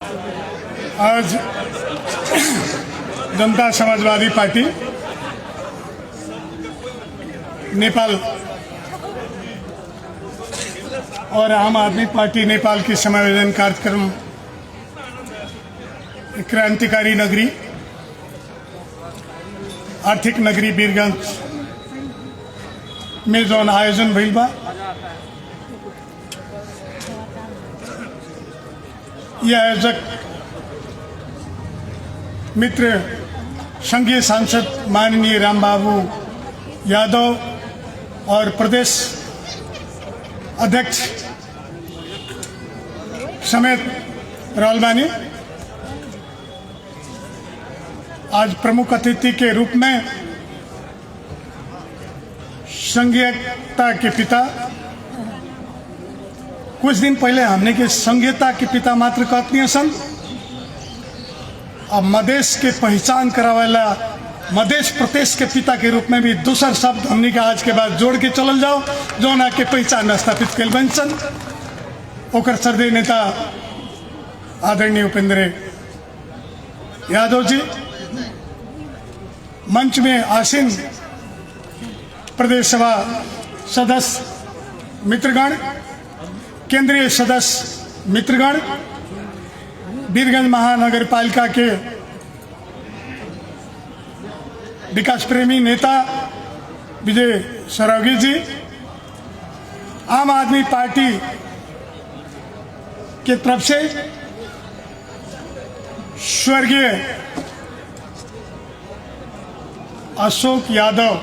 आज जनता समाजवादी पार्टी नेपाल और आम आदमी पार्टी नेपाल की समायोजन कार्यक्रम क्रांतिकारी नगरी आर्थिक नगरी वीरगंज में जौन आयोजन भइल बा, यह आयोजक मित्र संघीय सांसद माननीय रामबाबू यादव और प्रदेश अध्यक्ष समेत रालबानी आज प्रमुख अतिथि के रूप में संघीयता के पिता, कुछ दिन पहले हमने के संघीयता के पिता मात्र कहते सन, अब मधेश के पहचान करावेला मधेश प्रदेश के पिता के रूप में भी दूसर शब्द हमने के आज के बाद जोड़ के चलल जाओ जो ना के पहचान स्थापित कल बन सन। ओकर श्रद्धेय नेता आदरणीय उपेंद्र यादव जी, मंच में आसीन प्रदेश सभा सदस्य मित्रगण, केंद्रीय सदस्य मित्रगण, वीरगंज महानगर पालिका के विकास प्रेमी नेता विजय सरावगी जी, आम आदमी पार्टी के तरफ से स्वर्गीय अशोक यादव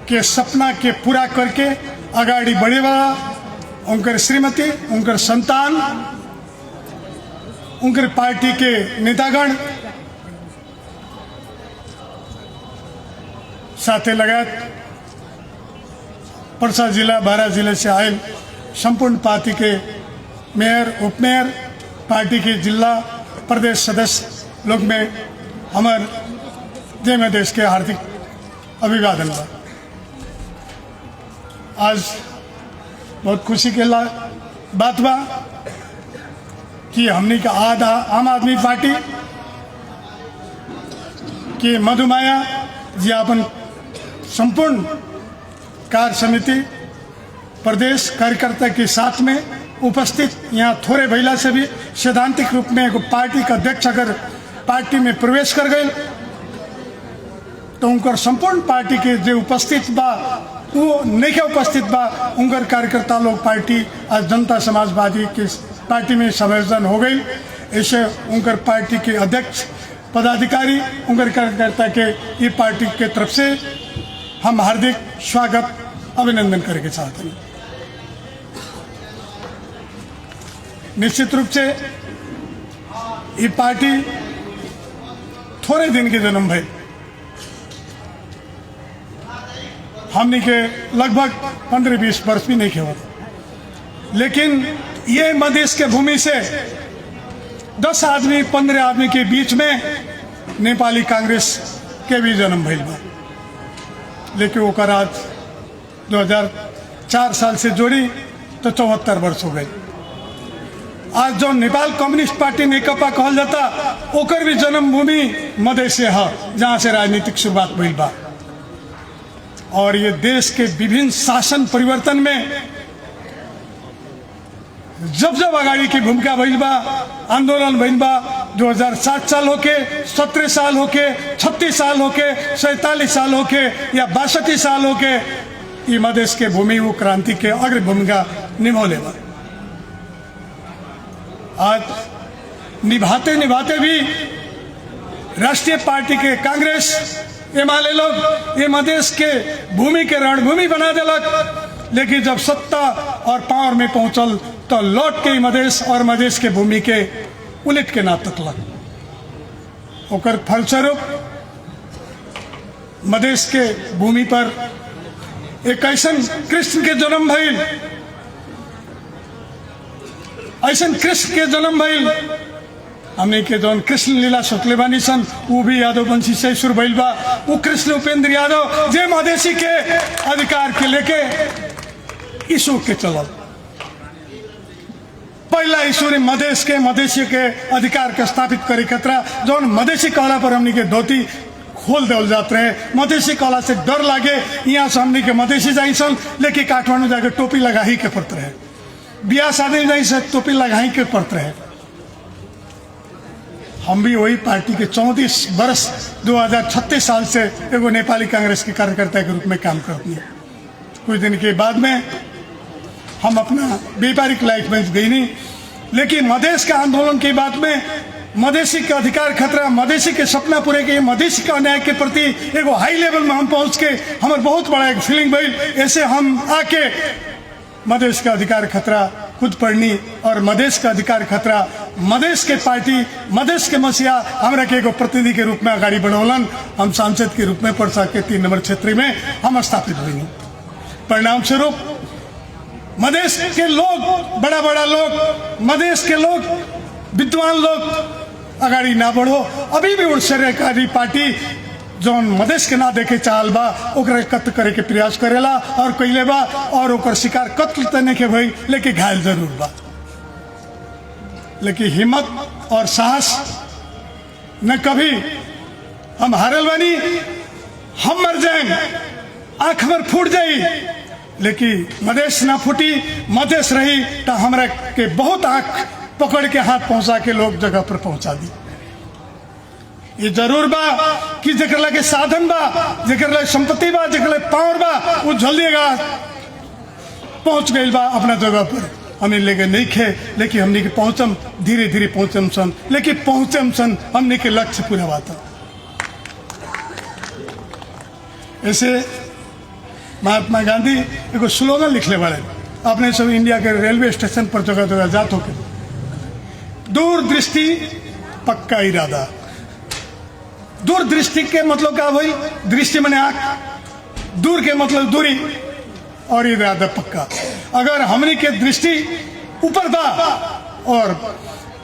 के सपना के पूरा करके आगाड़ी बढ़े वाला उनकर श्रीमती, उनकर संतान, उनकर पार्टी के नेतागण साथे लगात पर्सा जिला 12 जिले से आए संपूर्ण पार्टी के मेयर, उपमेयर, पार्टी के जिला प्रदेश सदस्य लोग में हमार जय में देश के हार्दिक अभिवादन बा। आज बहुत खुशी के बात बा कि हमने का आम आदमी पार्टी के मधुमाया जी अपन संपूर्ण कार्य समिति प्रदेश कार्यकर्ता के साथ में उपस्थित यहाँ थोड़े भैला से भी सैद्धांतिक रूप में एक पार्टी का अध्यक्ष अगर पार्टी में प्रवेश कर गए तो उनकर संपूर्ण पार्टी के जो उपस्थित बा वो नहीं के उपस्थित बा, उनकर कार्यकर्ता लोग पार्टी आज जनता समाजवादी के पार्टी में समायोजन हो गई। ऐसे उनकर पार्टी के अध्यक्ष पदाधिकारी उनकर कार्यकर्ता के ये पार्टी के तरफ से हम हार्दिक स्वागत अभिनंदन करके चाहते हैं। निश्चित रूप से ये पार्टी थोड़े दिन के जन्म भई, हमने के लगभग 15-20 वर्ष भी नहीं खेवा, लेकिन ये मधेश के भूमि से 10 आदमी 15 आदमी के बीच में नेपाली कांग्रेस के भी जन्म भइल बा, लेकिन वो आज 2004 साल से जोड़ी तो 74 वर्ष हो गए। आज जो नेपाल कम्युनिस्ट पार्टी नेकपा कहल जाता ओकर भी जन्मभूमि मधेश है, जहाँ से राजनीतिक शुरुआत भइल बा। और ये देश के विभिन्न शासन परिवर्तन में जब जब आगाड़ी की भूमिका भइल बा, आंदोलन भइल बा, 2007 साल होके, 17 साल होके, 36 साल होके, 47 साल होके या 62 साल होके, ये मधेश के भूमि वो क्रांति के अग्र भूमिका निभौले बा। आज निभाते निभाते भी राष्ट्रीय पार्टी के कांग्रेस एमाले लोग ये मधेश के भूमि के रणभूमि बना दिलक, लेकिन जब सत्ता और पावर में पहुंचल तो लौट के मधेश और मधेश के भूमि के उलट के ना तकलक। ओकर फलस्वरूप मधेश के भूमि पर एक ऐसन कृष्ण के जन्म भइल, ऐसन कृष्ण के जन्म भइल, हमने के जौन कृष्ण लीला सोचले बानी सन वो भी यादव वंशी से शुरू भइल बा। वो कृष्ण उपेंद्र यादव जे मधेसी के अधिकार के लेके ईशु के चलल। पहला ईश्वरी मधेश के मधेसी के अधिकार के स्थापित करे खतरा जौन मधेसी कहला पर हमनी के धोती खोल देवल जाते रहे। मधेसी कहला से डर लागे, यहाँ से हमनी के मधेसी जाई सन लेकिन काठमांडू जाके टोपी लगा ही के पड़ते रहे, ब्याह शादी जाई से टोपी लगा ही के पड़ते रहे। हम भी वही पार्टी के 34 वर्ष 2036 साल से एगो नेपाली कांग्रेस के कार्यकर्ता के रूप में काम करती है। कुछ दिन के बाद में हम अपना व्यापारिक लाइफ में गई नहीं, लेकिन मधेश के आंदोलन की बात में मधेसी का अधिकार खतरा, मधेसी के सपना पूरे के, मधेसी का न्याय के प्रति एगो हाई लेवल में हम पहुंच के हमारे बहुत बड़ा एक फीलिंग भइल। ऐसे हम आके मधेश का अधिकार खतरा खुद पढ़नी और मधेश का अधिकार खतरा मधेश के पार्टी मधेश के मसीहा हमरा के एगो प्रतिनिधि के रूप में आगाड़ी बढ़ौलन। हम सांसद के रूप में परसा के 3 नंबर क्षेत्र में हम स्थापित हुई। परिणाम स्वरूप मधेश के लोग, बड़ा बड़ा लोग, मधेश के लोग, विद्वान लोग आगाड़ी ना बढ़ो। अभी भी उन सरकारी पार्टी जौन मधेश के ना देखे चाहल बा ओकरा कत्ल करे के प्रयास करेला और कैले बा और ओकर शिकार कत्ल तने के भई, लेकिन घायल जरूर बा। लेकिन हिम्मत और साहस न कभी हम हारल बानी। हम मर जाए, आंख में फूट जाई, लेकिन मधेश ना फूटी, मधेश रही तो हमरा के बहुत आंख पकड़ के हाथ पहुंचा के लोग जगह पर पहुंचा दी। ये जरूर बा कि जेकर लगे साधन बा, जेकर लगे संपत्ति बा, जेकर लगे पावर बा, वो जल्दी पहुंच गई बा अपना जगह पर। हमें लेके नहीं खे, लेकिन हमने के पहुंचम, धीरे धीरे पहुंचम सन, लेकिन पहुंचम सन हमने के लक्ष्य पूरा बात। ऐसे महात्मा गांधी एगो स्लोगन लिखले वाले अपने सब इंडिया के रेलवे स्टेशन पर जगह जगह जात होके, दूरदृष्टि पक्का इरादा। दूरदृष्टि के मतलब क्या भाई? दृष्टि माने आंख, दूर के मतलब दूरी और इरादा पक्का। अगर हमनी के दृष्टि ऊपर बा और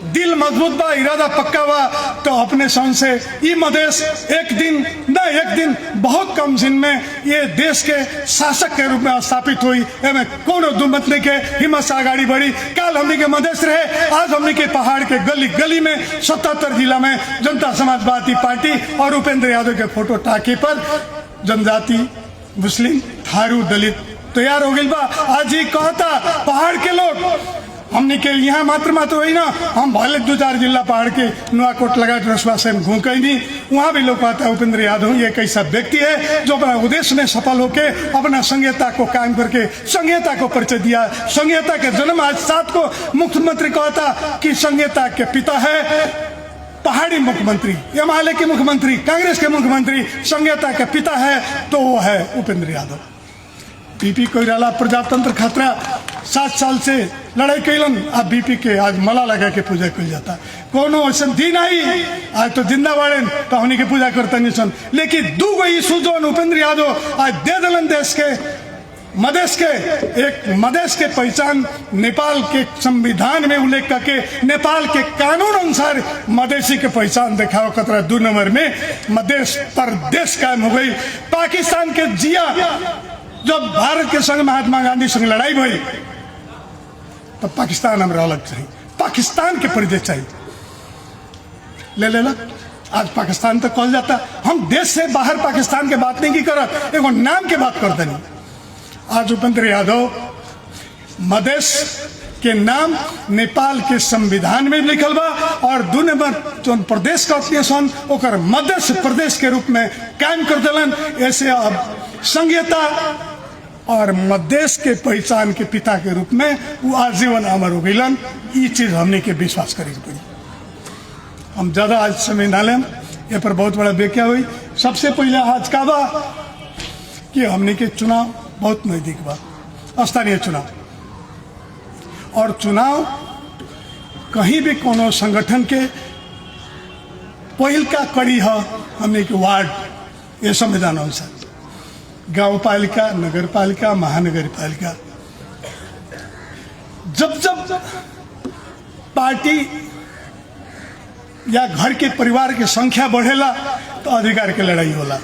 दिल मजबूत बा, इरादा पक्का बा, तो अपने सन से ये मधेश एक दिन बहुत कम दिन में ये देश के शासक के रूप में स्थापित हुई। एमें कोनो दुमत नहीं के, हिम्मत से आगाड़ी बढ़ी। कल हमनी के मधेश रहे, आज हमनी के पहाड़ के गली गली में 77 जिला में जनता समाजवादी पार्टी और उपेंद्र यादव के फोटो टाके पर जनजाति, मुस्लिम, थारू, दलित तैयार हो गई बा। आज ही कहता पहाड़ के लोग हमने के यहाँ मात्र हुई ना, हम भले 2-4 जिला पहाड़ के नुआकोट लगा रसवा से घूम कहीं नहीं, वहाँ भी लोग कहता है उपेंद्र यादव ये एक ऐसा व्यक्ति है जो अपना उद्देश्य में सफल होके अपना संहिता को कायम करके संहिता को परिचय दिया। संहिता के जन्म आज 7 को मुख्यमंत्री कहता कि संहिता के पिता है पहाड़ी मुख्यमंत्री, हिमालय के मुख्यमंत्री, कांग्रेस के मुख्यमंत्री, संहिता के पिता है तो वो है उपेंद्र यादव। बीपी कोइराला प्रजातंत्र खतरा 7 साल से लड़ाई कैलन, अब बीपी के आज मला लगा के पूजा कल जाता। कोनो ऐसा दिन आई आज तो जिंदा बाड़े तो हमनी के पूजा करता नहीं सन, लेकिन 2 इशू जो उपेंद्र यादव आज दे दिलन देश के मधेश के। एक मधेश के पहचान नेपाल के संविधान में उल्लेख करके नेपाल के कानून अनुसार मधेसी के पहचान दिखाओ खतरा 2 नंबर में मधेश प्रदेश कायम हो गई। पाकिस्तान के जिया जब भारत के संग महात्मा गांधी संग लड़ाई हुई तो पाकिस्तान हमारा अलग चाहिए, पाकिस्तान के परिचय चाहिए। ले आज पाकिस्तान तक कॉल जाता। हम देश से बाहर पाकिस्तान के बात नहीं की करत, एगो नाम के बात करते नहीं। आज उपेंद्र यादव मधेश के नाम नेपाल के संविधान में लिखल बा और 2 नंबर जो प्रदेश का सन ओकर मध्य प्रदेश के रूप में कायम कर दिलन। ऐसे अब संहिता और मधेश के पहचान के पिता के रूप में वो आजीवन अमर हो गईलन। ये चीज हमने के विश्वास करी पड़ी। हम ज्यादा आज समय ना लें, ये पर बहुत बड़ा व्याख्या हुई। सबसे पहले आज का बा कि हमने के चुनाव बहुत नजदीक बा, स्थानीय चुनाव। और चुनाव कहीं भी कोनो संगठन के पहल का कड़ी है हमने के वार्ड, ये संविधान अनुसार गांव पालिका, नगर पालिका, महानगर पालिका। जब पार्टी या घर के परिवार के संख्या बढ़ेला तो अधिकार के लड़ाई होला।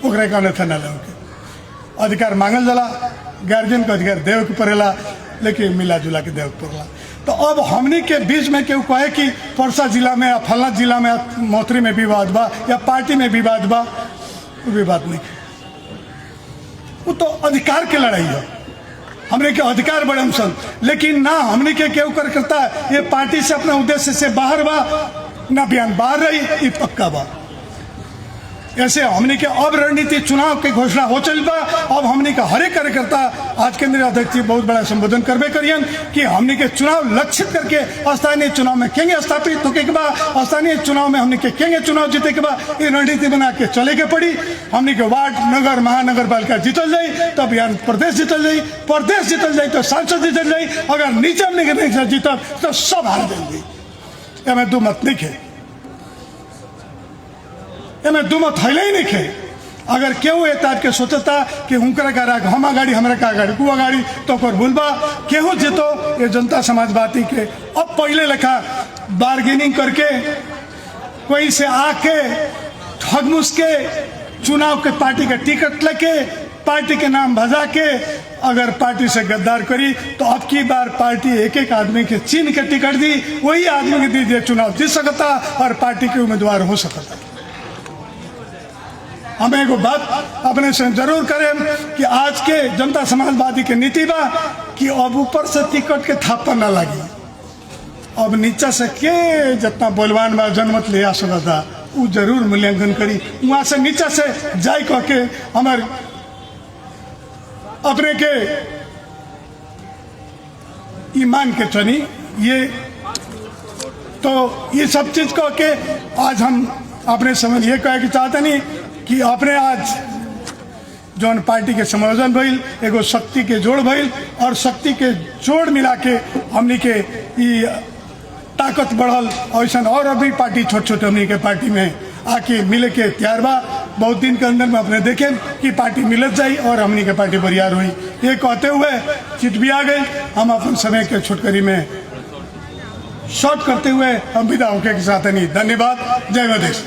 ओकरा का अन्यथा ना लेके अधिकार मांगल जाला, गार्जियन का अधिकार देव के पड़ेला, लेकिन मिला जुला के देव के पड़ेला। तो अब हमनी के बीच में केहू कहे कि परसा जिला में या फला जिला में मोथरी में विवाद बा या पार्टी में विवाद बा, विवाद नहीं, वो तो अधिकार के लड़ाई है, हमने के अधिकार बड़े सन। लेकिन ना हमने के केहू करता ये पार्टी से अपना उद्देश्य से बाहर बा, ना बयान बाहर रही, ये पक्का बा। ऐसे हमने के अब रणनीति चुनाव की घोषणा हो चल बा। अब हमने का हर एक कार्यकर्ता आज केंद्रीय अध्यक्ष जी बहुत बड़ा संबोधन करबे करियन कि हमने के चुनाव लक्षित करके स्थानीय चुनाव में केंगे स्थापित होके के बाद स्थानीय चुनाव में हमने के केंगे चुनाव जीते के बाद ये रणनीति बना के चले के पड़ी। हमने के वार्ड नगर महानगर पालिका जीतल जाई, तब यहाँ प्रदेश जीतल जाई, प्रदेश जीतल जाई तो सांसद जीतल जाई, अगर नीचे हमने के नहीं जीतल तो सब हार जाएंगे। हमें दो मत नहीं है, एमें दो मत है ही नहीं खे। अगर केहू ये तार के सोचता कि उनकरा का राग हम गाड़ी हमारा का गाड़ी कुआ गाड़ी तो कर भूलबा केहू जीतो ये जनता समाजवादी के अब पहले लेखा बार्गेनिंग करके कोई से आके ठगमुस के चुनाव के पार्टी का टिकट लेके पार्टी के नाम भजा के अगर पार्टी से गद्दार करी तो अब की बार पार्टी एक एक आदमी के चीन के टिकट दी, वही आदमी के दीजिए चुनाव जीत सकता और पार्टी के उम्मीदवार हो सकता। हमें एगो बात अपने से जरूर करें कि आज के जनता समाजवादी के नीति बा कि अब ऊपर से टिकट के थापा ना लगी, अब नीचे से के जितना बोलवान बा जनमत ले आ सकता वो जरूर मूल्यांकन करी। वहां से नीचे से जाय कह के हमारे अपने के ईमान के चनी ये तो ये सब चीज कह के आज हम अपने समय ये कहे कि चाहते नहीं कि अपने आज जौन पार्टी के समायोजन भइल एगो शक्ति के जोड़ भइल और शक्ति के जोड़ मिला के हमनी के ताकत बढ़ल। ऐसा और अभी पार्टी छोटे छोटे हमनी के पार्टी में आके मिले के तैयार बा। बहुत दिन के अंदर में अपने देखे कि पार्टी मिलत जाई और हमनी के पार्टी बरियार हुई। ये कहते हुए चिट भी आ गई, हम अपन समय के छुटकरी में शॉर्ट करते हुए हम विदा होके के साथ नहीं। धन्यवाद। जय मधेश।